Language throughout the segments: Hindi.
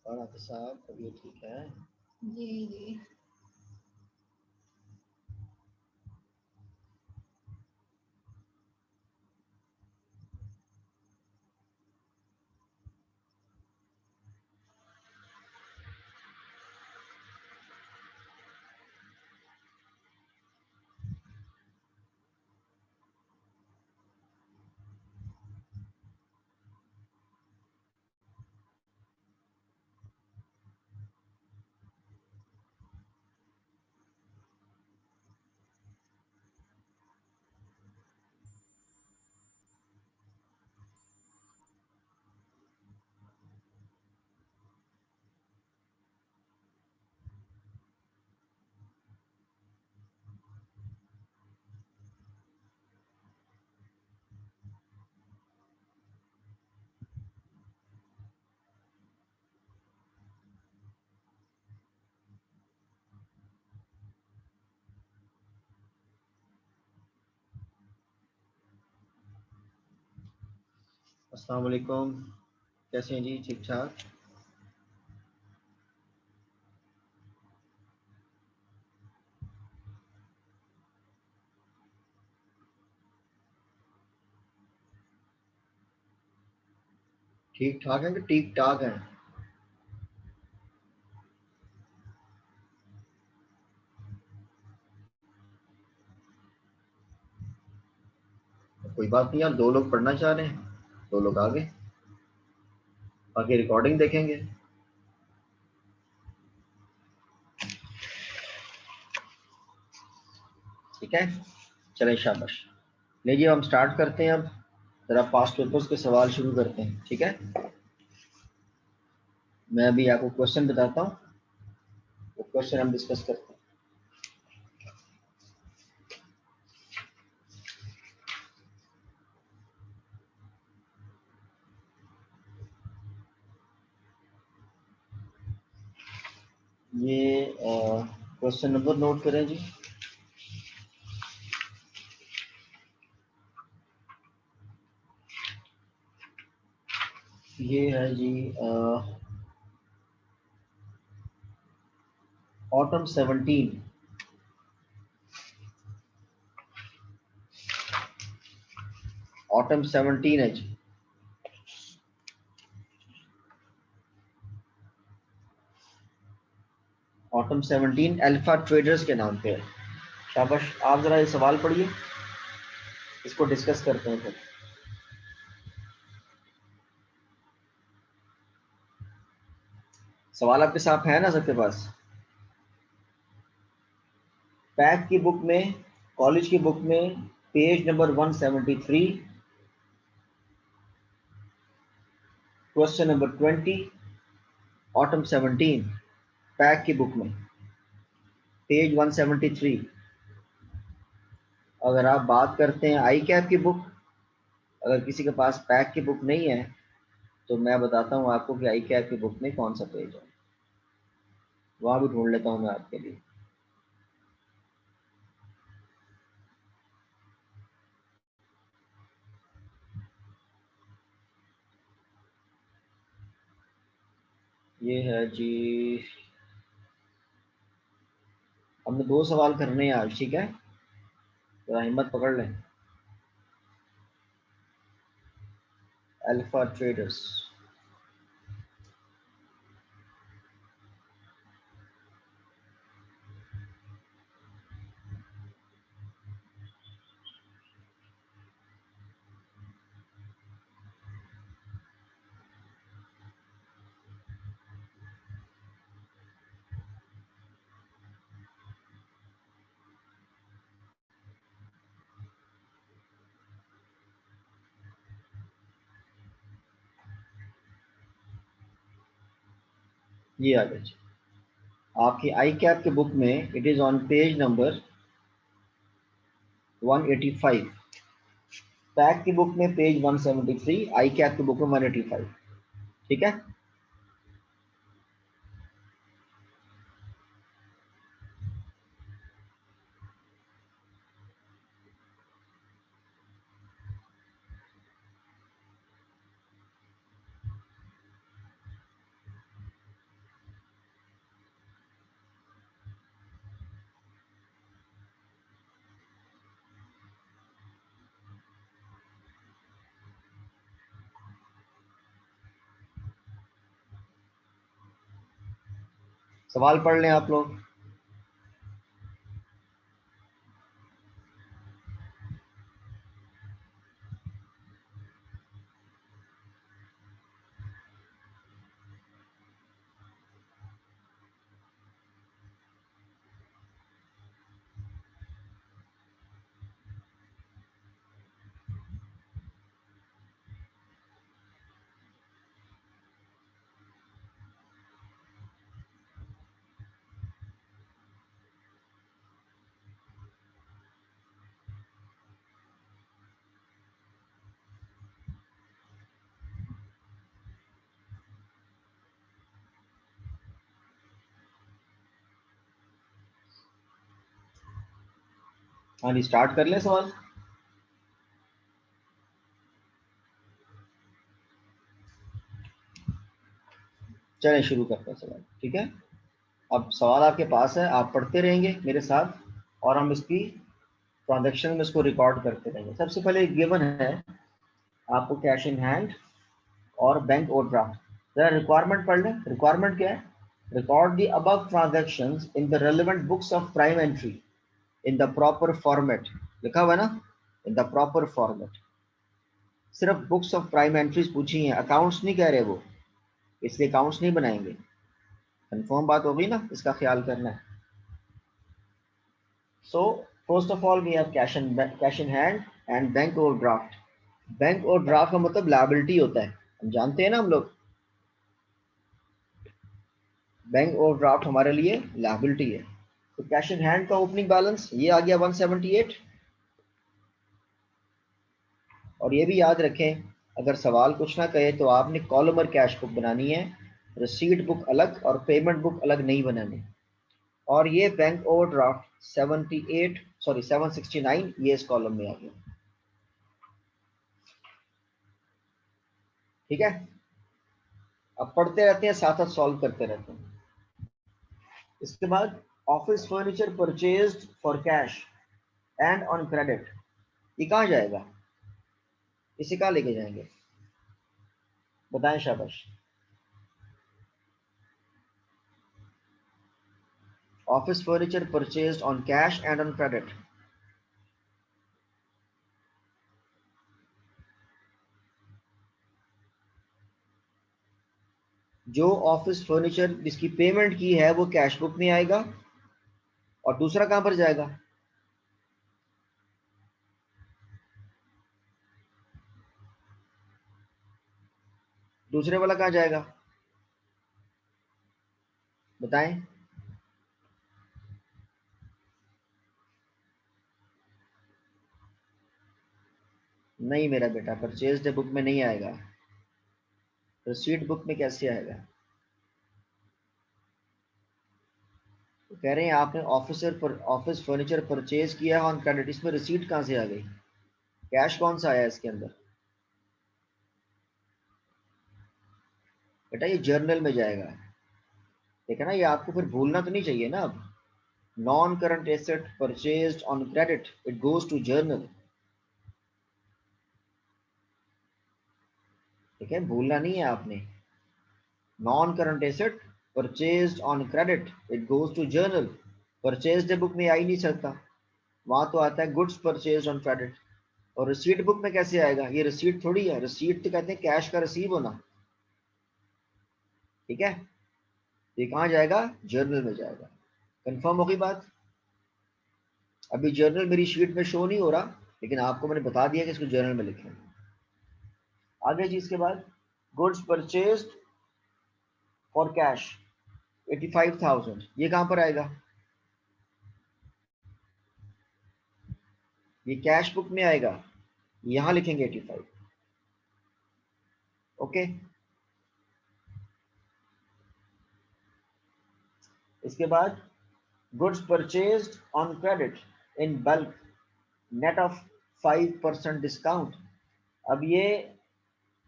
और आते साहब तबीयत ठीक है? जी जी। अस्सलाम वालेकुम, कैसे हैं जी? ठीक ठाक? ठीक ठाक हैं कि ठीक ठाक हैं? कोई बात नहीं यार, 2 लोग पढ़ना चाह रहे हैं, 2 लोग आगे, बाकी रिकॉर्डिंग देखेंगे। ठीक है, चलें शाबाश। लीजिए हम स्टार्ट करते हैं। अब जरा पास्ट पेपर्स के सवाल शुरू करते हैं, ठीक है? मैं अभी आपको क्वेश्चन बताता हूँ, वो क्वेश्चन हम डिस्कस करते हैं। ये क्वेश्चन नंबर नोट करें जी। ये है जी ऑटम 17, ऑटम 17 है जी। ऑटम 17 अल्फा ट्रेडर्स के नाम पे है। शाबाश, आप जरा ये सवाल पढ़िए, इसको डिस्कस करते हैं फिर। सवाल आपके साथ है ना सबके पास? पैक की बुक में, कॉलेज की बुक में page number 173, question number 20, autumn 17, pack की बुक में पेज 173। अगर आप बात करते हैं आई कैप की बुक, अगर किसी के पास पैक की बुक नहीं है तो मैं बताता हूँ आपको कि आई कैप की बुक में कौन सा पेज है, वहां भी ढूंढ लेता हूँ मैं आपके लिए। ये है जी, हमने 2 सवाल करने हैं आज, ठीक है? तो हिम्मत पकड़ लें। अल्फा ट्रेडर्स, ये आ गया जी आपकी आई कैप की बुक में। It is on page number 185, pack की बुक में पेज 173, आई कैप की बुक में 185, ठीक है? सवाल पढ़ लें आप लोग। हाँ जी, स्टार्ट कर लें सवाल। चलें शुरू करते हैं सवाल, ठीक है। अब सवाल आपके पास है, आप पढ़ते रहेंगे मेरे साथ और हम इसकी ट्रांजैक्शन में इसको रिकॉर्ड करते रहेंगे। सबसे पहले गिवन है आपको कैश इन हैंड और बैंक ओवरड्राफ्ट। जरा रिक्वायरमेंट पढ़ लें। रिक्वायरमेंट क्या है? Record the above transactions in the relevant books of prime entry in the proper format. लिखा हुआ है ना, इन द प्रॉपर फॉर्मेट। सिर्फ बुक्स ऑफ प्राइम एंट्रीज पूछी हैं, अकाउंट्स नहीं कह रहे वो, इसलिए अकाउंट्स नहीं बनाएंगे। कंफर्म बात हो गई ना, इसका ख्याल करना है। So first of all we have cash in hand and bank overdraft. Bank overdraft का मतलब लायबिलिटी होता है, हम जानते हैं ना हम लोग। बैंक ओवरड्राफ्ट हमारे लिए लायबिलिटी है। तो कैश इन हैंड का ओपनिंग बैलेंस ये आ गया 178। और ये भी याद रखें, अगर सवाल कुछ ना कहे तो आपने कॉलमर कैश बुक बनानी है, रिसीट बुक अलग और पेमेंट बुक अलग नहीं बनानी। और ये बैंक ओवरड्राफ्ट 769 ये इस कॉलम में आ गया, ठीक है। अब पढ़ते रहते हैं, साथ साथ सॉल्व करते रहते हैं। इसके बाद office furniture purchased for cash and on credit, ये कहाँ जाएगा? इसे कहाँ लेके जाएंगे? बताएं शाबाश। Office furniture purchased on cash and on credit. जो ऑफिस फर्नीचर जिसकी पेमेंट की है वो कैश बुक में आएगा, और दूसरा कहां पर जाएगा? दूसरे वाला कहां जाएगा? बताएं। नहीं मेरा बेटा, परचेज बुक में नहीं आएगा। रिसीट बुक में कैसे आएगा? तो कह रहे हैं आपने ऑफिस फर्नीचर परचेज किया ऑन क्रेडिट, इसमें रिसीट कहां से आ गई? कैश कौन सा आया इसके अंदर? बेटा ये जर्नल में जाएगा, देखा ना, ये आपको फिर भूलना तो नहीं चाहिए ना। अब non current asset purchased on credit, it goes to journal, ठीक है, भूलना नहीं है आपने। Non current asset purchased on credit, it goes to journal. Purchased book में आ ही नहीं सकता, वहां तो आता है गुड्स परचेज्ड ऑन क्रेडिट। और रिसीट बुक में कैसे आएगा? ये रिसीट थोड़ी है, रिसीट तो कहते हैं कैश का रिसीव होना, ठीक है। ये कहाँ जाएगा? जर्नल में जाएगा। कंफर्म होगी बात? अभी जर्नल मेरी शीट में शो नहीं हो रहा, लेकिन आपको मैंने बता दिया कि इसको जर्नल में लिखें। आगे जी, इसके बाद गुड्स परचेज्ड फॉर कैश 85,000, ये कहां पर आएगा? ये कैश बुक में आएगा, यहां लिखेंगे 85। ओके। इसके बाद goods purchased on credit in bulk net of 5% discount. अब ये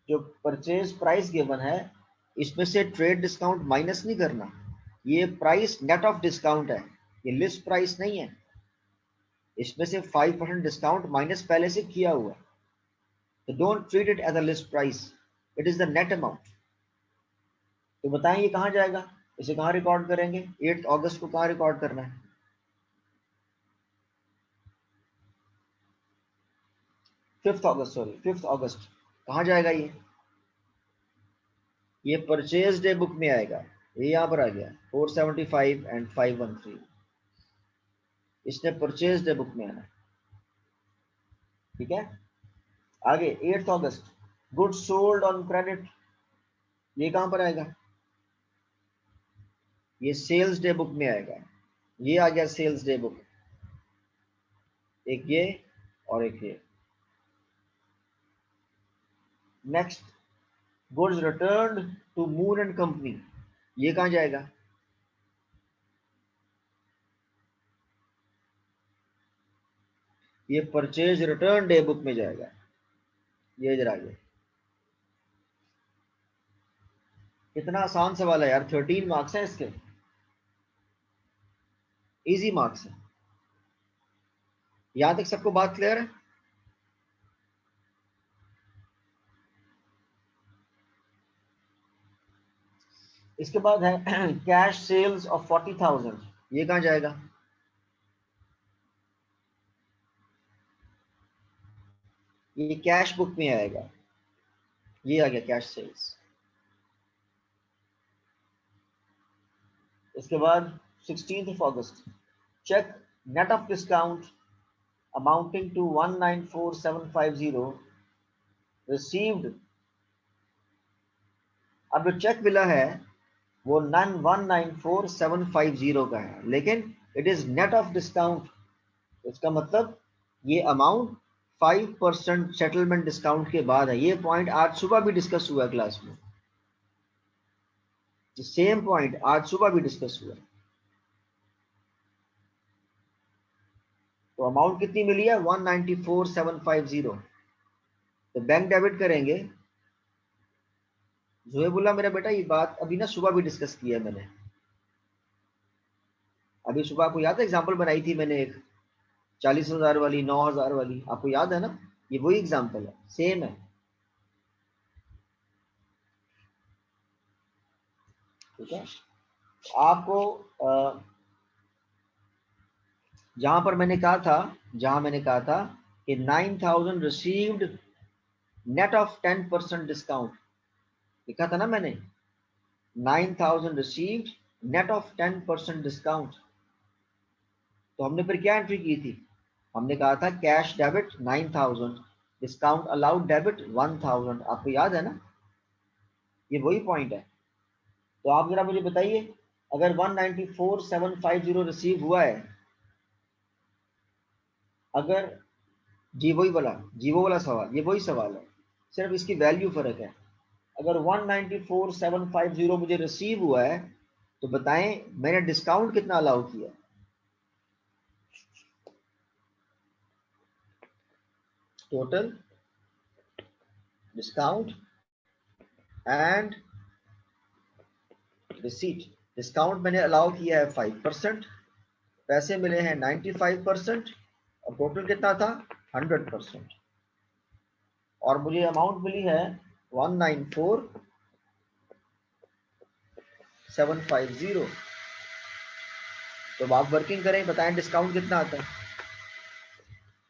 जो परचेज प्राइस गिवन है, इसमें से ट्रेड डिस्काउंट माइनस नहीं करना, ये प्राइस नेट ऑफ डिस्काउंट है, ये लिस्ट प्राइस नहीं है। इसमें से 5% डिस्काउंट माइनस पहले से किया हुआ है, तो don't treat it as a list price, it is the net amount. तो बताएं ये कहां जाएगा? इसे कहाँ रिकॉर्ड करेंगे? 8 अगस्त को कहाँ रिकॉर्ड करना है? 5 अगस्त, सॉरी 5 अगस्त। कहाँ जाएगा ये परचेज डे बुक में आएगा। ये यहाँ पर आ गया 475 एंड 513, इसने परचेज डे बुक में आना है। ठीक है, आगे 8 अगस्त गुड्स सोल्ड ऑन क्रेडिट, ये कहां पर आएगा? ये सेल्स डे बुक में आएगा। ये आ गया सेल्स डे बुक, एक ये और एक ये। Next, goods returned to Moon and company, ये कहां जाएगा? ये परचेज रिटर्न डे बुक में जाएगा। ये इधर आ गया। कितना आसान सवाल है यार, 13 मार्क्स है इसके, इजी मार्क्स है। यहां तक सबको बात क्लियर है? इसके बाद है कैश सेल्स ऑफ 40,000, ये कहां जाएगा? ये कैश बुक में आएगा। ये आ गया कैश सेल्स। इसके बाद 16th अगस्त, cheque net of discount amounting to 194750 received. अब जो चेक मिला है वो 194750 का है, लेकिन it is net of discount. इसका मतलब ये अमाउंट 5% सेटलमेंट डिस्काउंट के बाद है। ये पॉइंट आज सुबह भी डिस्कस हुआ क्लास में, सेम पॉइंट आज सुबह भी डिस्कस हुआ। तो अमाउंट कितनी मिली है? 194750। तो बैंक डेबिट करेंगे। जोहे बोला मेरा बेटा ये बात अभी ना सुबह भी डिस्कस किया मैंने, अभी सुबह आपको याद है एग्जांपल बनाई थी मैंने एक 40,000 वाली, 9,000 वाली, आपको याद है ना? ये वही एग्जांपल है, सेम है। ठीक है, आपको जहां पर मैंने कहा था, जहां मैंने कहा था कि 9,000 रिसीव्ड नेट ऑफ 10% डिस्काउंट, लिखा था ना मैंने 9,000 रिसीव्ड नेट ऑफ 10% डिस्काउंट। तो हमने फिर क्या एंट्री की थी? हमने कहा था cash debit 9,000, discount allowed debit 1,000। आपको याद है ना? ये वही पॉइंट है। तो आप जरा मुझे बताइए, अगर 194,750 रिसीव हुआ है, अगर जी वो वाला सवाल, ये वही सवाल है, सिर्फ इसकी वैल्यू फर्क है। अगर 194,750 मुझे रिसीव हुआ है तो बताएं मैंने डिस्काउंट कितना अलाउ किया? Total discount and receipt. Discount मैंने अलाउ किया है 5%, पैसे मिले हैं 95%, और टोटल कितना था? 100%। और मुझे अमाउंट मिली है 194,750। तो आप वर्किंग करें, बताएं डिस्काउंट कितना आता है?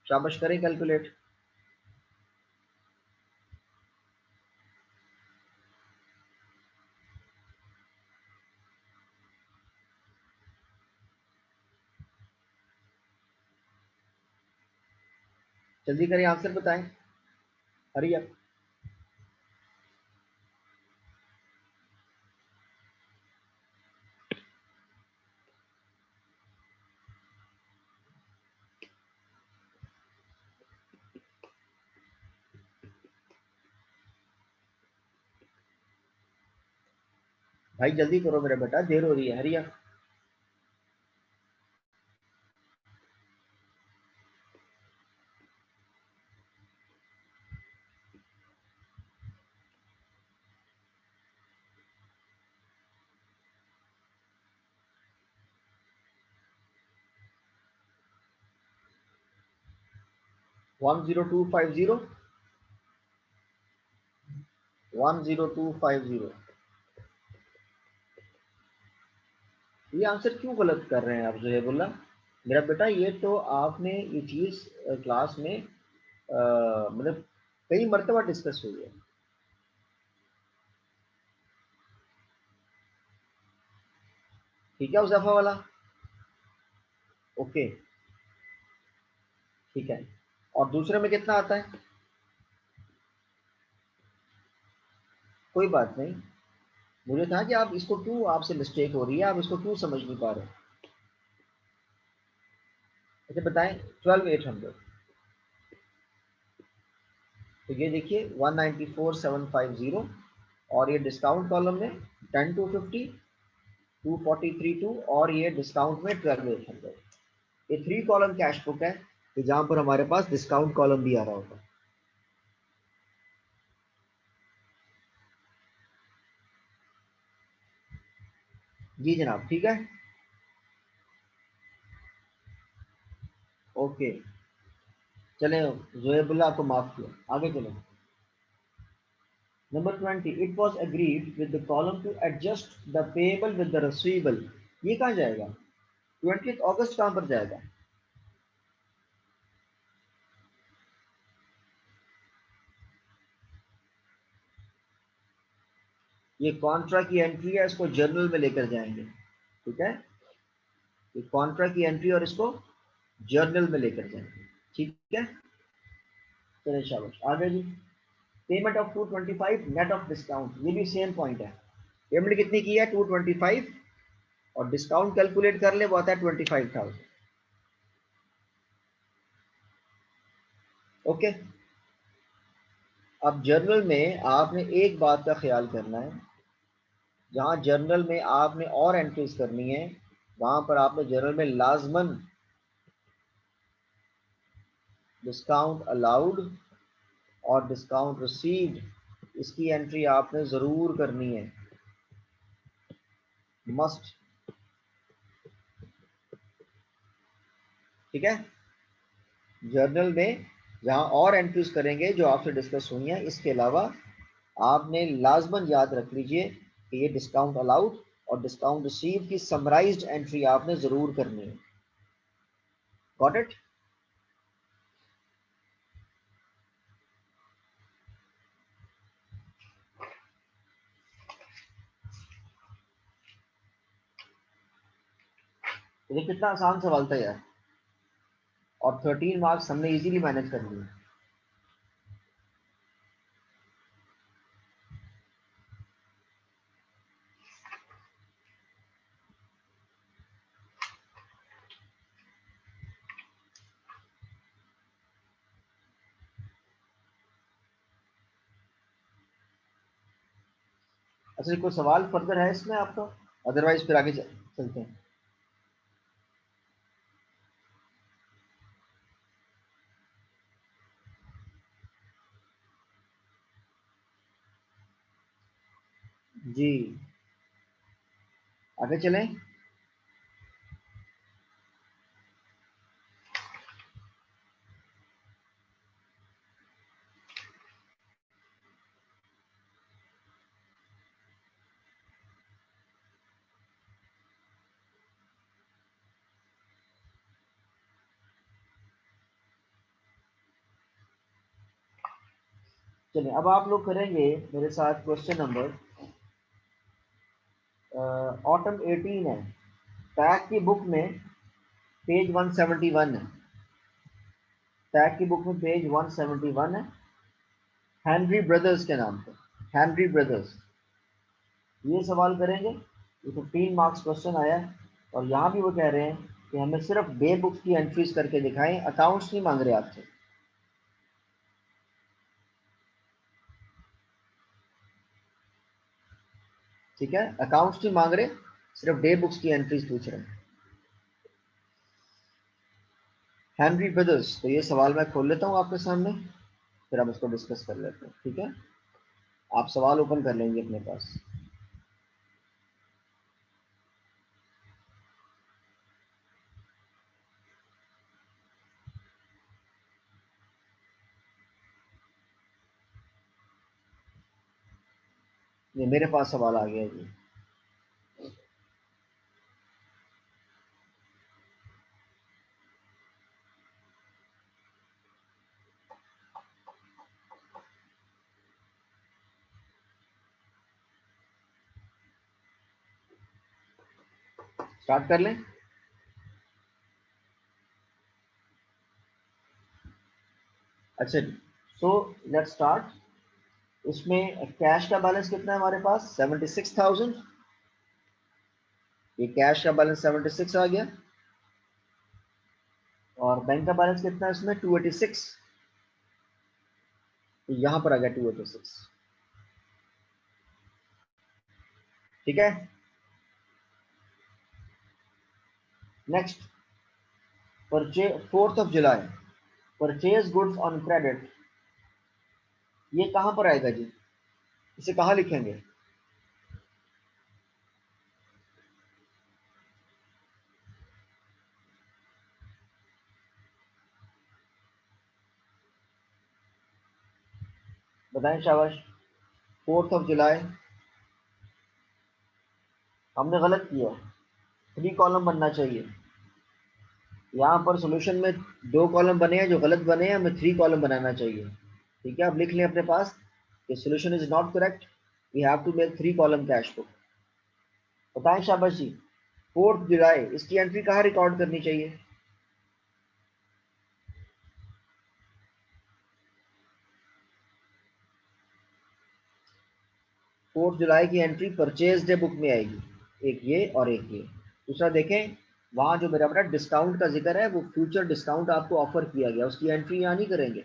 शाबाश, करें कैलकुलेट। जल्दी करें, आंसर बताएं, हरी अप। भाई जल्दी करो मेरा बेटा, देर हो रही है, हरी अप। 10250, 10250। ये आंसर क्यों गलत कर रहे हैं आप ज़ुहैबुल्लाह? मेरा बेटा ये तो आपने ये चीज़ क्लास में मतलब कई मरतबा डिस्कस हुई है। ठीक है उज़ैफ़ा वाला? ओके, ठीक है। और दूसरे में कितना आता है? कोई बात नहीं। मुझे था कि आप इसको क्यों, आपसे मिस्टेक हो रही है, आप इसको क्यों समझ नहीं पा रहे? अच्छा बताएं। 12,800। तो ये देखिए 194,750, और ये डिस्काउंट कॉलम में 10 to 50, 243 और ये डिस्काउंट में 12,800। ये 3 कॉलम कैश बुक है कि जहां पर हमारे पास डिस्काउंट कॉलम भी आ रहा होगा। जी जनाब, ठीक है। ओके, चले जोएबुल्ला, आपको माफ किया, आगे चले। Number 20, it was agreed with the column to adjust the payable with the receivable. ये कहाँ जाएगा? 20 अगस्त कहाँ पर जाएगा? ये कॉन्ट्रा की एंट्री है, इसको जर्नल में लेकर जाएंगे। ठीक है, ये कॉन्ट्रा की एंट्री और इसको जर्नल में लेकर जाएंगे। ठीक है, चलिए शाबाश, आगे जी। Payment of 225 net of discount, ये भी सेम पॉइंट है। पेमेंट कितनी की है? 225, और डिस्काउंट कैलकुलेट कर ले, वो आता है 25,000। ओके। अब जर्नल में आपने एक बात का ख्याल करना है, जहां जर्नल में आपने और एंट्रीज करनी है, वहां पर आपने जर्नल में लाजमन डिस्काउंट अलाउड और डिस्काउंट रिसीव्ड, इसकी एंट्री आपने जरूर करनी है, मस्ट। ठीक है, जर्नल में जहां और एंट्रीज करेंगे जो आपसे डिस्कस हुई हैं, इसके अलावा आपने लाजमन याद रख लीजिए कि ये डिस्काउंट अलाउड और डिस्काउंट रिसीव की समराइज्ड एंट्री आपने जरूर करनी है। Got it? ये कितना आसान सवाल था यार, और 13 मार्क्स हमने इजीली मैनेज कर लिए। अच्छा, कोई सवाल फर्दर है इसमें आपका? अदरवाइज फिर आगे चलते हैं। जी, आगे चलें। चलिए, अब आप लोग करेंगे मेरे साथ क्वेश्चन नंबर, ऑटम 18 है, टैग की बुक में पेज 171 है। टैग की बुक में पेज 171 है, हेनरी ब्रदर्स के नाम पे, हेनरी ब्रदर्स। ये सवाल करेंगे, ये 15 मार्क्स क्वेश्चन आया है, और यहाँ भी वो कह रहे हैं कि हमें सिर्फ डे बुक्स की एंट्रीज करके दिखाएं, अकाउंट्स नहीं मांग रहे आपसे। ठीक है, अकाउंट्स नहीं मांग रहे, सिर्फ डे बुक्स की एंट्रीज पूछ रहे हैं। हेनरी ब्रदर्स, तो ये सवाल मैं खोल लेता हूँ आपके सामने, फिर हम इसको डिस्कस कर लेते हैं। ठीक है, आप सवाल ओपन कर लेंगे अपने पास। ये मेरे पास सवाल आ गया जी। स्टार्ट कर लें। अच्छा जी, सो लेट्स स्टार्ट। इसमें कैश का बैलेंस कितना है हमारे पास? 76,000। ये कैश का बैलेंस 76 आ गया। और बैंक का बैलेंस कितना है इसमें? 286। तो यहां पर आ गया 286। ठीक है। Next, purchase 4th of July, purchase goods on credit. ये कहां पर आएगा जी? इसे कहां लिखेंगे? बताएं शाबाश। 4th of July. हमने गलत किया, 3 कॉलम बनना चाहिए। यहाँ पर सॉल्यूशन में 2 कॉलम बने हैं जो गलत बने हैं, हमें 3 कॉलम बनाना चाहिए। ठीक है, आप लिख लें अपने पास कि solution is not correct, we have to make 3 column cash book. बताएं शाबाश जी। 4th जुलाई, इसकी एंट्री कहाँ रिकॉर्ड करनी चाहिए? 4th जुलाई की एंट्री परचेज डे बुक में आएगी, एक ये और एक ये। दूसरा देखें, वहां जो मेरा अपना डिस्काउंट का जिक्र है, वो फ्यूचर डिस्काउंट आपको ऑफर किया गया, उसकी एंट्री यहाँ नहीं करेंगे।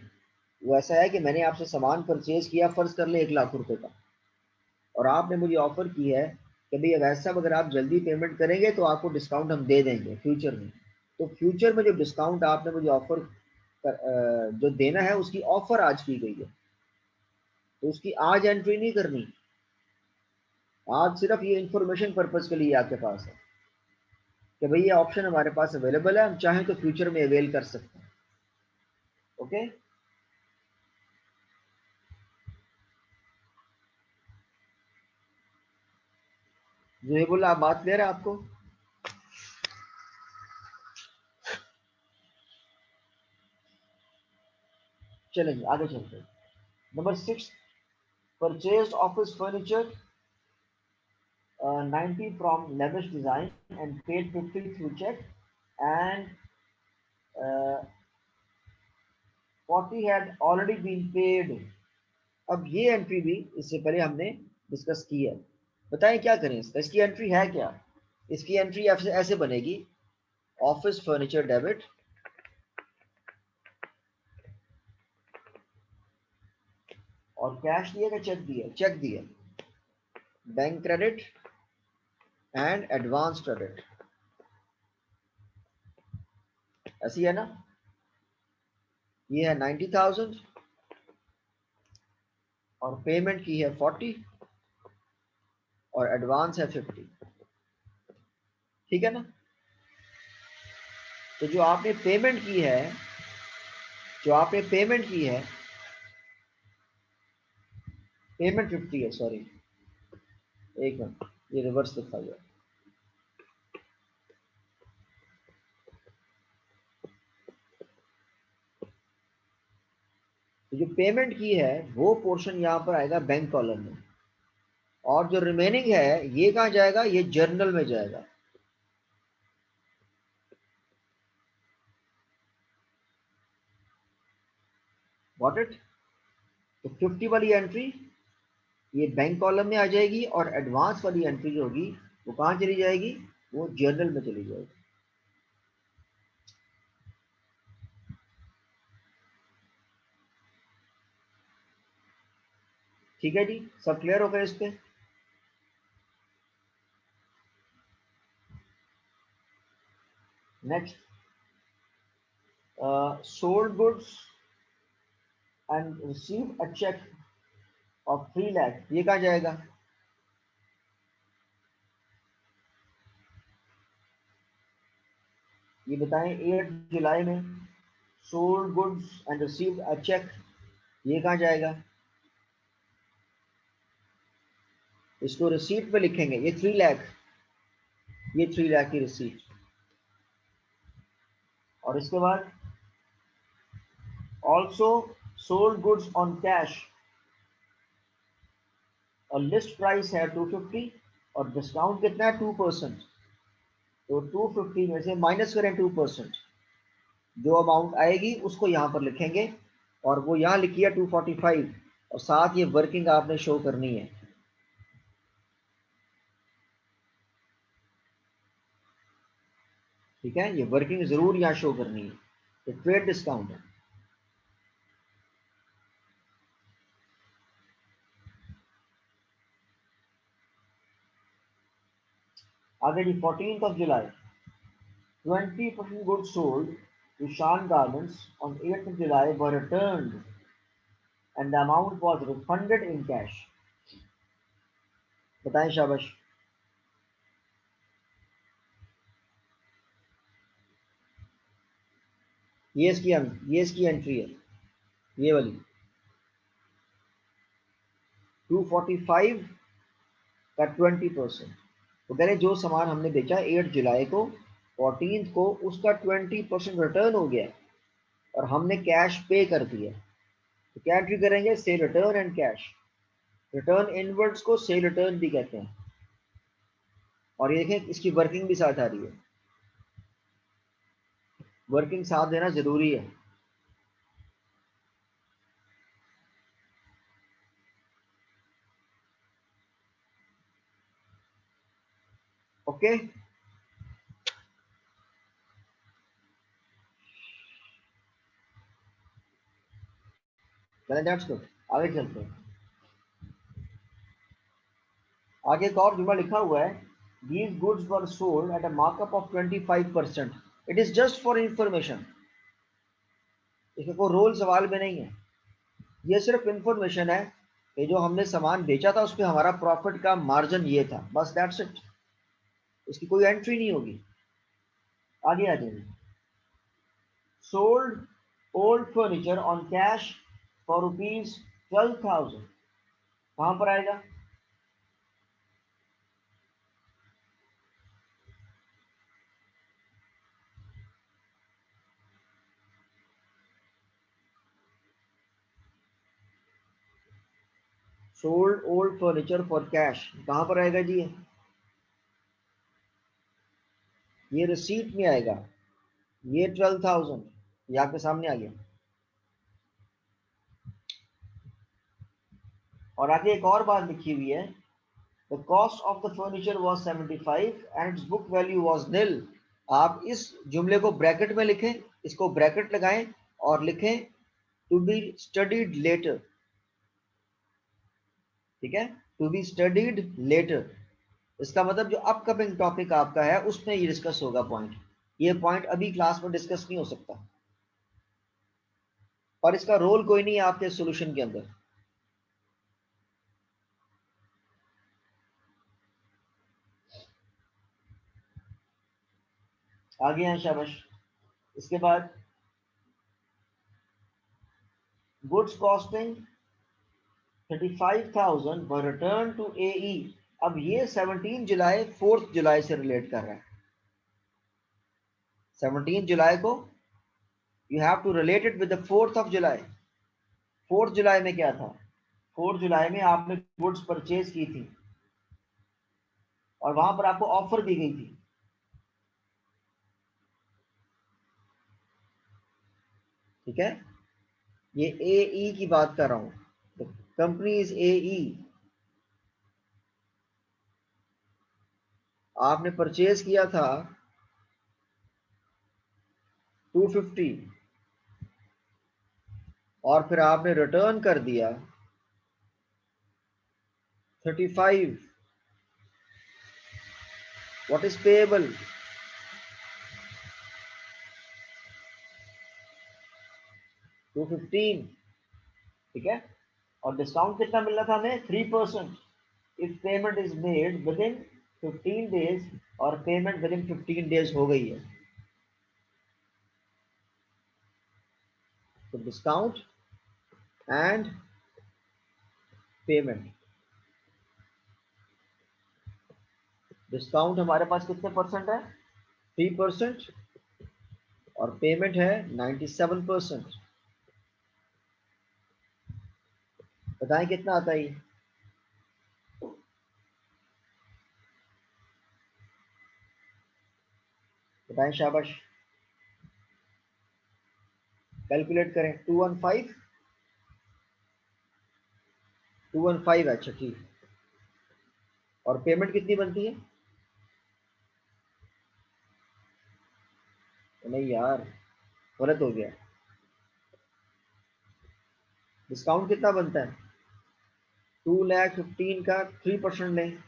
वो ऐसा है कि मैंने आपसे सामान परचेज किया, फर्ज कर ले 1 लाख रुपए का, और आपने मुझे ऑफर की है कि भाई वैसा अगर आप जल्दी पेमेंट करेंगे तो आपको डिस्काउंट हम दे देंगे फ्यूचर में। तो फ्यूचर में जो डिस्काउंट आपने मुझे ऑफर जो देना है, उसकी ऑफर आज की गई है, तो उसकी आज एंट्री नहीं करनी। आज सिर्फ ये इंफॉर्मेशन पर्पज के लिए आपके पास है कि भाई ये ऑप्शन हमारे पास अवेलेबल है, हम चाहें तो फ्यूचर में अवेल कर सकते हैं। ओके। जो बोला, आप बात क्लियर है आपको? चलेंगे आगे चलते हैं। Number 6, purchase office furniture 90 from lavish design and paid 50 through check, and 40 had already been paid। अब ये एंट्री भी इससे पहले हमने डिस्कस की है। बताएं क्या करें इसका, इसकी एंट्री है क्या? इसकी एंट्री ऐसे ऐसे बनेगी, ऑफिस फर्नीचर डेबिट, और कैश दिया कि चेक दिया? चेक दिया। Bank credit and advance credit, ऐसी है ना? ये है 90,000 और पेमेंट की है 40 और एडवांस है 50। ठीक है ना? तो जो आपने पेमेंट की है, जो आपने पेमेंट की है, पेमेंट 50 है, सॉरी एक मिनट, ये रिवर्स लिखा गया। तो जो पेमेंट की है वो पोर्शन यहाँ पर आएगा बैंक कॉलम में, और जो रिमेनिंग है ये कहाँ जाएगा? ये जर्नल में जाएगा। What it? तो 50 वाली एंट्री ये बैंक कॉलम में आ जाएगी, और एडवांस वाली एंट्री जो होगी वो कहाँ चली जाएगी? वो जर्नल में चली जाएगी। ठीक है जी, सब क्लियर हो गया इस पे? Next, sold goods and receive a cheque of 3 लाख, ये कहाँ जाएगा? ये बताएं, 8 जुलाई में sold goods and received a cheque, ये कहाँ जाएगा? इसको रिसीट पे लिखेंगे, ये 3 लाख, ये 3 लाख की रिसीट। और इसके बाद also sold goods on cash, और लिस्ट प्राइस है 250 और डिस्काउंट कितना है? 2%। तो 250 में से माइनस करें 2%, जो अमाउंट आएगी उसको यहाँ पर लिखेंगे, और वो यहाँ लिखी है 245, और साथ ये वर्किंग आपने शो करनी है। ठीक है, ये वर्किंग जरूर यहाँ शो करनी है। तो ट्रेड डिस्काउंट है। आगे जी, 14 जुलाई 20% goods sold to Shan Garments on 8th July were returned and the amount was refunded in cash. बताएं शाबाश। ये इसकी एंट्री है, ये वाली 245 का 20%। तो कह रहे जो सामान हमने बेचा 8 जुलाई को, 14 को उसका 20% रिटर्न हो गया और हमने कैश पे कर दिया। तो क्या एंट्री करेंगे? Cell return and cash. Return inwards को सेल रिटर्न भी कहते हैं। और ये देखें, इसकी वर्किंग भी साथ आ रही है। वर्किंग साथ देना जरूरी है। ओके, चलें, दैट्स गुड। आगे चलते हैं। आगे एक और जुमला लिखा हुआ है, these goods were sold at a markup of 25%। It is just for information. इसमें कोई रोल सवाल में नहीं है, ये सिर्फ इंफॉर्मेशन है कि जो हमने सामान बेचा था उस पर हमारा प्रॉफिट का मार्जिन ये था, बस दैट्स इट। इसकी कोई एंट्री नहीं होगी। आगे आ जाइए। Sold old furniture on cash for rupees 12,000, कहां पर आएगा? Sold old furniture for cash कहां पर आएगा जी? ये रिसीट में आएगा। ये 12,000 ये आपके सामने आ गया। और आगे एक और बात लिखी हुई है, the cost of the furniture was 75 and its book value was nil. आप इस जुमले को ब्रैकेट में लिखें, इसको ब्रैकेट लगाएं और लिखें टू बी स्टडीड लेटर। ठीक है, टू बी स्टडीड लेटर। इसका मतलब जो अपकमिंग टॉपिक आपका है उसमें ये डिस्कस होगा पॉइंट। ये पॉइंट अभी क्लास में डिस्कस नहीं हो सकता, और इसका रोल कोई नहीं है आपके सॉल्यूशन के अंदर। आगे हैं शाबाश। इसके बाद goods costing 35,000 were return to AE। अब ये 17 जुलाई 4 जुलाई से रिलेट कर रहा है। 17 जुलाई को you have to relate it with the 4 जुलाई। 4 जुलाई में क्या था? 4 जुलाई में आपने गुड्स परचेज की थी और वहां पर आपको ऑफर दी गई थी। ठीक है, ये AE की बात कर रहा हूं। Company is AE। आपने परचेज किया था 250 और फिर आपने रिटर्न कर दिया 35। What is payable? 215। ठीक है, और डिस्काउंट कितना मिल रहा था हमें? 3%। If payment is made with in 15 days, और पेमेंट विद इन 15 डेज हो गई है, तो डिस्काउंट एंड पेमेंट। डिस्काउंट हमारे पास कितने परसेंट है? 3%। और पेमेंट है 97%। बताएं कितना आता है? बताएं, शाबाश। कैलकुलेट करें। 215, 215, अच्छा ठीक। और पेमेंट कितनी बनती है? नहीं यार, गलत हो गया। डिस्काउंट कितना बनता है? 2,15,000 का 3% लें,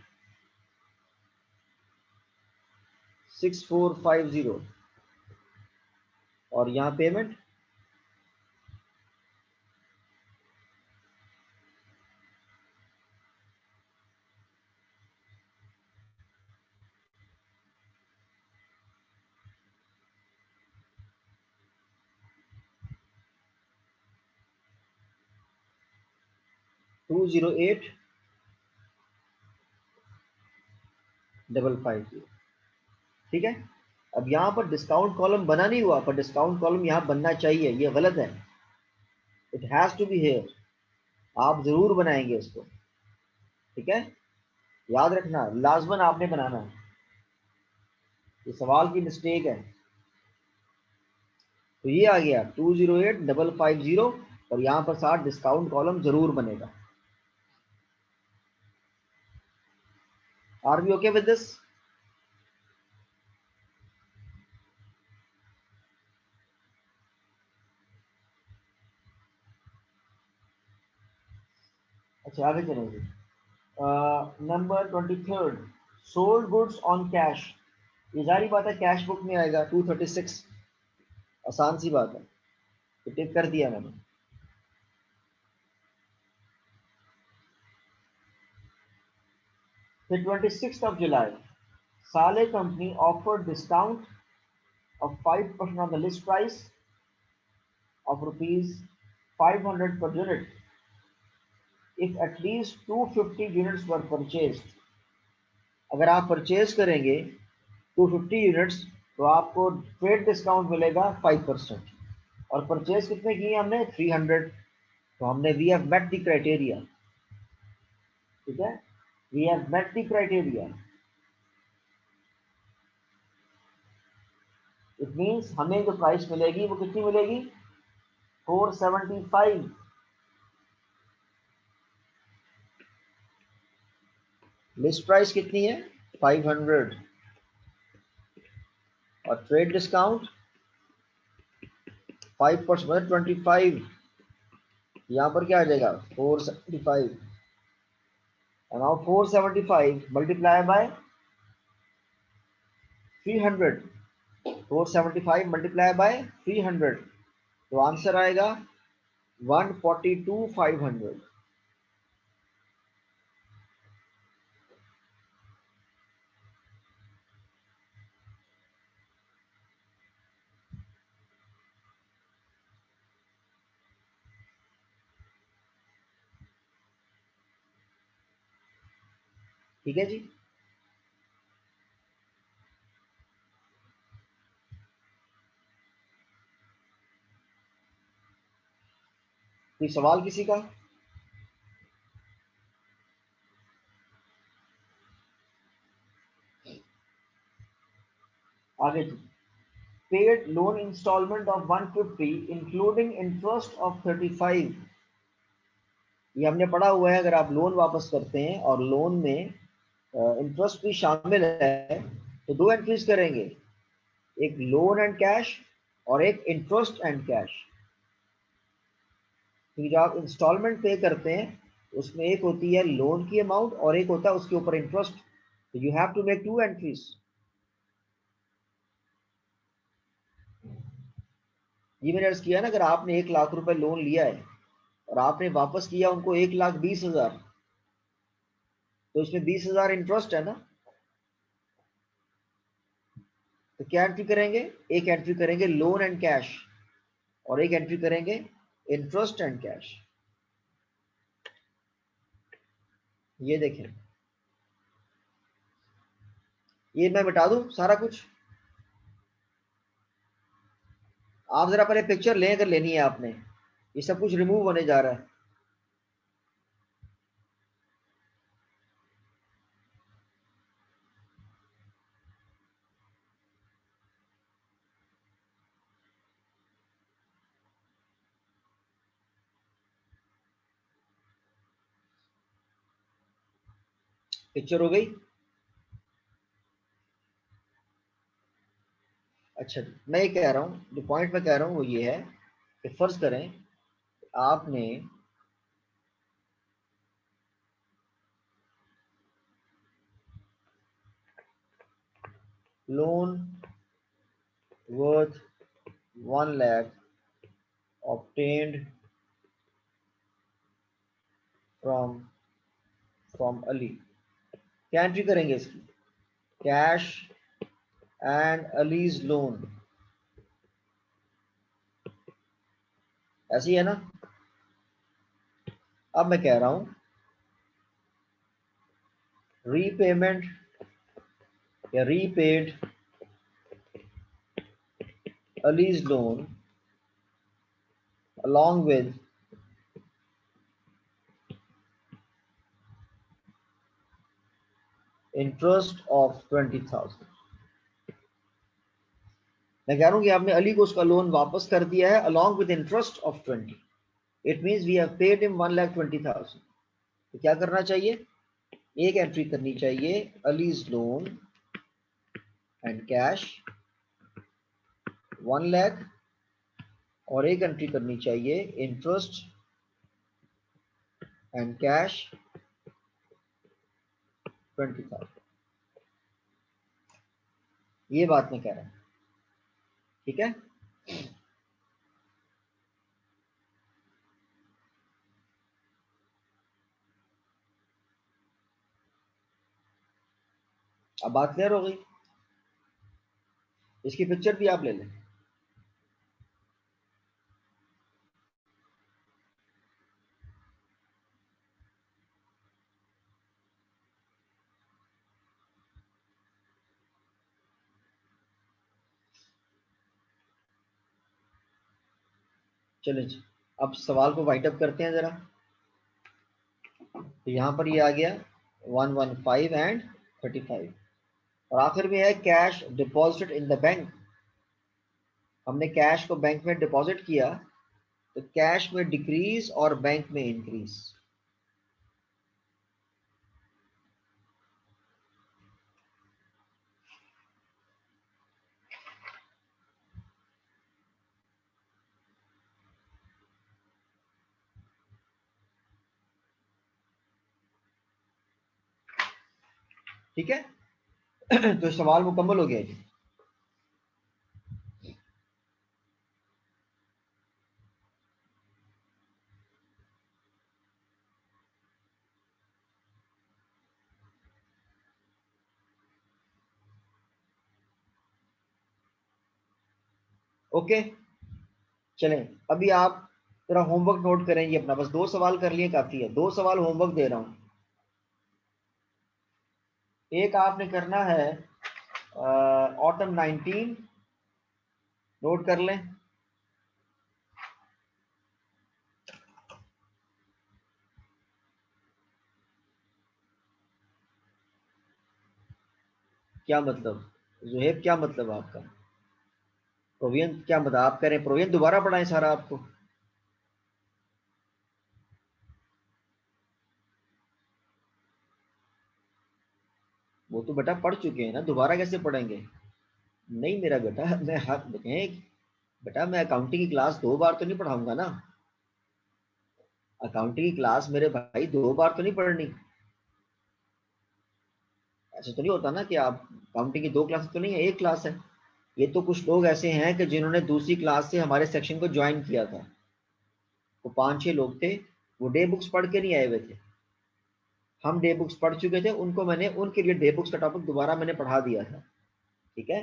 6450। और यहाँ पेमेंट 208,550। ठीक है। अब यहाँ पर डिस्काउंट कॉलम बना नहीं हुआ, पर डिस्काउंट कॉलम यहाँ बनना चाहिए, ये गलत है। It has to be here. आप जरूर बनाएंगे इसको, ठीक है। याद रखना, लाजमन आपने बनाना है, ये सवाल की मिस्टेक है। तो ये आ गया 208,550, और यहाँ पर साथ डिस्काउंट कॉलम जरूर बनेगा। Are we okay with this? अच्छा आगे चलेंगे। Number 23, sold goods on cash. ये जारी बात है कैश बुक में आएगा 236। आसान सी बात है, तो टिक कर दिया मैंने। फिर 26 जुलाई, साले company offer discount of 5% on the list price of rupees 500 per unit if at least 250 units were purchased। अगर आप परचेज करेंगे 250 यूनिट्स, तो आपको ट्रेड डिस्काउंट मिलेगा 5%। और परचेज कितने किए हमने? 300। तो हमने we have met the criteria, ठीक है। We have met the criteria. It means हमें जो प्राइस मिलेगी वो कितनी मिलेगी? 475। लिस्ट प्राइस कितनी है? 500। और ट्रेड डिस्काउंट 5% मतलब 25। यहाँ पर क्या आ जाएगा? 475। and now 475 multiplied by 300। 475 multiplied by 300, तो आंसर आएगा 142,500। ठीक है जी। कोई सवाल किसी का? आगे जी। Paid loan instalment of 150 including interest of 35। ये हमने पढ़ा हुआ है, अगर आप लोन वापस करते हैं और लोन में इंटरेस्ट भी शामिल है, तो दो एंट्रीज करेंगे, एक लोन एंड कैश और एक इंटरेस्ट एंड कैश। तो जो आप इंस्टॉलमेंट पे करते हैं, उसमें एक होती है लोन की अमाउंट और एक होता है उसके ऊपर इंटरेस्ट। तो you have to make two entries. ये मैंने अर्ज किया ना, अगर आपने 1 लाख रुपए लोन लिया है और आपने वापस किया उनको 1,20,000, तो इसमें 20,000 इंटरेस्ट है ना। तो क्या एंट्री करेंगे? एक एंट्री करेंगे लोन एंड कैश और एक एंट्री करेंगे इंटरेस्ट एंड कैश। ये देखें, ये मैं मिटा दूं सारा कुछ। आप जरा पहले पिक्चर लें, अगर लेनी है आपने। ये सब कुछ रिमूव होने जा रहा है। पिक्चर हो गई। अच्छा मैं ये कह रहा हूँ, जो पॉइंट मैं कह रहा हूँ वो ये है कि फर्ज करें आपने loan worth 1 lakh obtained from Ali. क्या एंट्री करेंगे इसकी? कैश एंड अलीज लोन, ऐसी है ना। अब मैं कह रहा हूं रीपेमेंट या repaid allies loan along with interest of 20,000। मैं कह रहा हूं कि आपने अली को उसका लोन वापस कर दिया है along with interest of 20। It means we have paid him 1,20,000। तो क्या करना चाहिए? एक एंट्री करनी चाहिए अलीज लोन एंड कैश 1 लाख, और एक एंट्री करनी चाहिए इंटरेस्ट एंड कैश 20,000। ये बात मैं कह रहा हूं, ठीक है। अब बात क्लियर हो गई। इसकी पिक्चर भी आप ले लें। चलिए जी, अब सवाल को वाइट अप करते हैं जरा। तो यहाँ पर ये आ गया 115 एंड 35, और आखिर में है cash deposited in the bank. हमने कैश को बैंक में डिपॉजिट किया, तो कैश में डिक्रीज और बैंक में इंक्रीज। ठीक है। तो सवाल मुकम्मल हो गया जी। ओके चलें, अभी आप जरा होमवर्क नोट करेंगे अपना। बस 2 सवाल कर लिए काफी है, 2 सवाल होमवर्क दे रहा हूं। एक आपने करना है ऑटम 19, नोट कर लें। क्या मतलब जुहेब, क्या मतलब आपका? प्रोवियन क्या मतलब? आप कह रहे हैं प्रोवियन दोबारा पढ़ाएं सारा आपको? वो तो बेटा पढ़ चुके हैं ना, दोबारा कैसे पढ़ेंगे? नहीं मेरा बेटा, मैं हक देखें बेटा, मैं अकाउंटिंग की क्लास 2 बार तो नहीं पढ़ाऊंगा ना। अकाउंटिंग की क्लास मेरे भाई 2 बार तो नहीं पढ़नी। ऐसे तो नहीं होता ना कि आप अकाउंटिंग की 2 क्लास तो नहीं है, एक क्लास है। ये तो कुछ लोग ऐसे हैं कि जिन्होंने दूसरी क्लास से हमारे सेक्शन को ज्वाइन किया था। वो 5-6 लोग थे, वो डे बुक्स पढ़ के नहीं आए हुए थे। हम डे बुक्स पढ़ चुके थे, उनको मैंने उनके लिए डे बुक्स का टॉपिक दोबारा मैंने पढ़ा दिया था। ठीक है।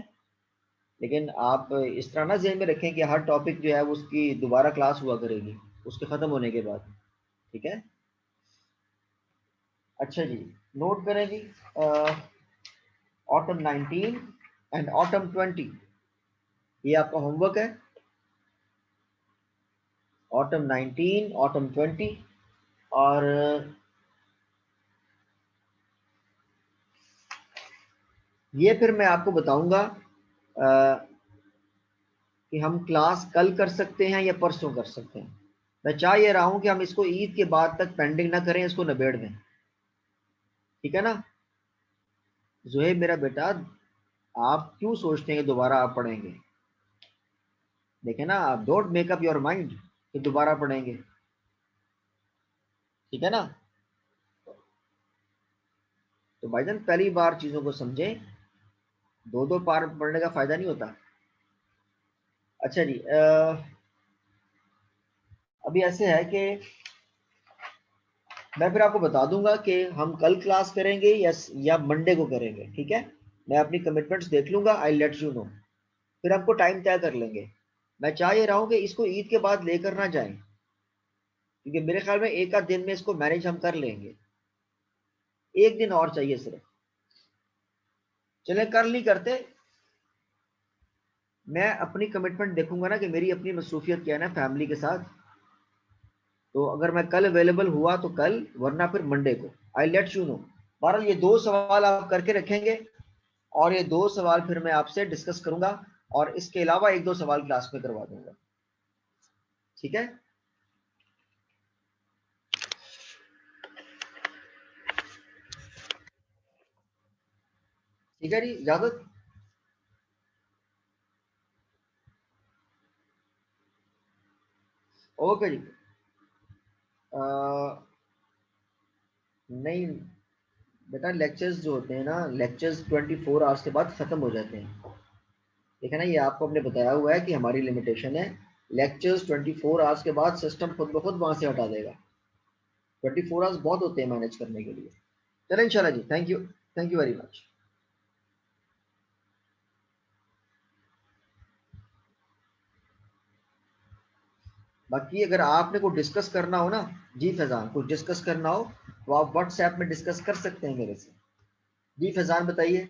लेकिन आप इस तरह ना ज़हन में रखें कि हर टॉपिक जो है वो उसकी दोबारा क्लास हुआ करेगी उसके ख़त्म होने के बाद। ठीक है। अच्छा जी, नोट करें जी। ऑटम 19 एंड ऑटम 20, ये आपका होमवर्क है। ऑटम 19 ऑटम 20, और ये फिर मैं आपको बताऊंगा कि हम क्लास कल कर सकते हैं या परसों कर सकते हैं। मैं चाह ये रहा हूं कि हम इसको ईद के बाद तक पेंडिंग ना करें, इसको निबेड़ दें। ठीक है ना। जोहेब मेरा बेटा, आप क्यों सोचते हैं कि दोबारा आप पढ़ेंगे? देखे ना, आप don't make up your mind कि दोबारा पढ़ेंगे, ठीक है ना। तो भाईजान पहली बार चीजों को समझें, दो दो बार पढ़ने का फायदा नहीं होता। अच्छा जी, अभी ऐसे है कि मैं फिर आपको बता दूंगा कि हम कल क्लास करेंगे या मंडे को करेंगे, ठीक है। मैं अपनी कमिटमेंट्स देख लूंगा, आई लेट यू नो, फिर आपको टाइम तय कर लेंगे। मैं चाह ये रहा हूँ कि इसको ईद के बाद लेकर ना जाएं, क्योंकि मेरे ख्याल में एक आध दिन में इसको मैनेज हम कर लेंगे। एक दिन और चाहिए सिर्फ। चले कल नहीं करते, मैं अपनी कमिटमेंट देखूंगा ना कि मेरी अपनी मसरूफियत क्या है ना फैमिली के साथ। तो अगर मैं कल अवेलेबल हुआ तो कल, वरना फिर मंडे को, आई लेट यू नो। बहरहाल ये दो सवाल आप करके रखेंगे, और ये दो सवाल फिर मैं आपसे डिस्कस करूंगा, और इसके अलावा एक दो सवाल क्लास में करवा दूंगा, ठीक है। ठीक है जी, इजाजत। ओके जी। आ, नहीं बेटा, लेक्चर्स जो होते हैं ना, लेक्चर्स 24 आवर्स के बाद खत्म हो जाते हैं, ठीक है ना। ये आपको हमने बताया हुआ है कि हमारी लिमिटेशन है। लेक्चर्स 24 आवर्स के बाद सिस्टम खुद ब खुद वहां से हटा देगा। 24 आवर्स बहुत होते हैं मैनेज करने के लिए। चलो इंशाल्लाह जी, thank you, thank you very much. बाकी अगर आपने कुछ डिस्कस करना हो ना, जी फैजान, कुछ डिस्कस करना हो तो आप व्हाट्सएप में डिस्कस कर सकते हैं मेरे से। जी फैजान बताइए।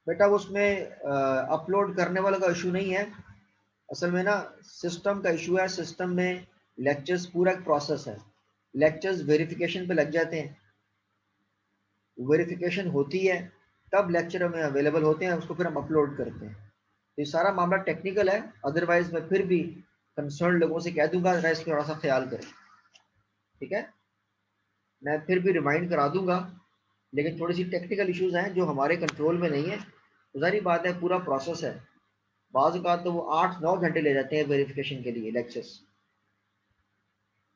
बेटा उसमें अपलोड करने वाला का इशू नहीं है। असल में ना सिस्टम का इशू है। सिस्टम में लेक्चर्स पूरा एक प्रोसेस है। लेक्चर्स वेरिफिकेशन पे लग जाते हैं, वेरिफिकेशन होती है, तब लेक्चर हमें अवेलेबल होते हैं, उसको फिर हम अपलोड करते हैं। तो ये सारा मामला टेक्निकल है। अदरवाइज मैं फिर भी कंसर्न लोगों से कह दूंगा जरा इसका थोड़ा सा ख्याल करें, ठीक है। मैं फिर भी रिमाइंड करा दूंगा, लेकिन थोड़ी सी टेक्निकल इश्यूज हैं जो हमारे कंट्रोल में नहीं है। तो जारी बात है, पूरा प्रोसेस है। बाज़ औक़ात तो वो 8-9 घंटे ले जाते हैं वेरिफिकेशन के लिए लेक्चर्स।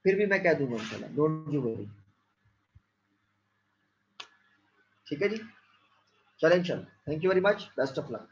फिर भी मैं कह दूंगा इंशाल्लाह, डोंट यू वरी, ठीक है जी। चलें इंशाल्लाह, thank you very much, best of luck.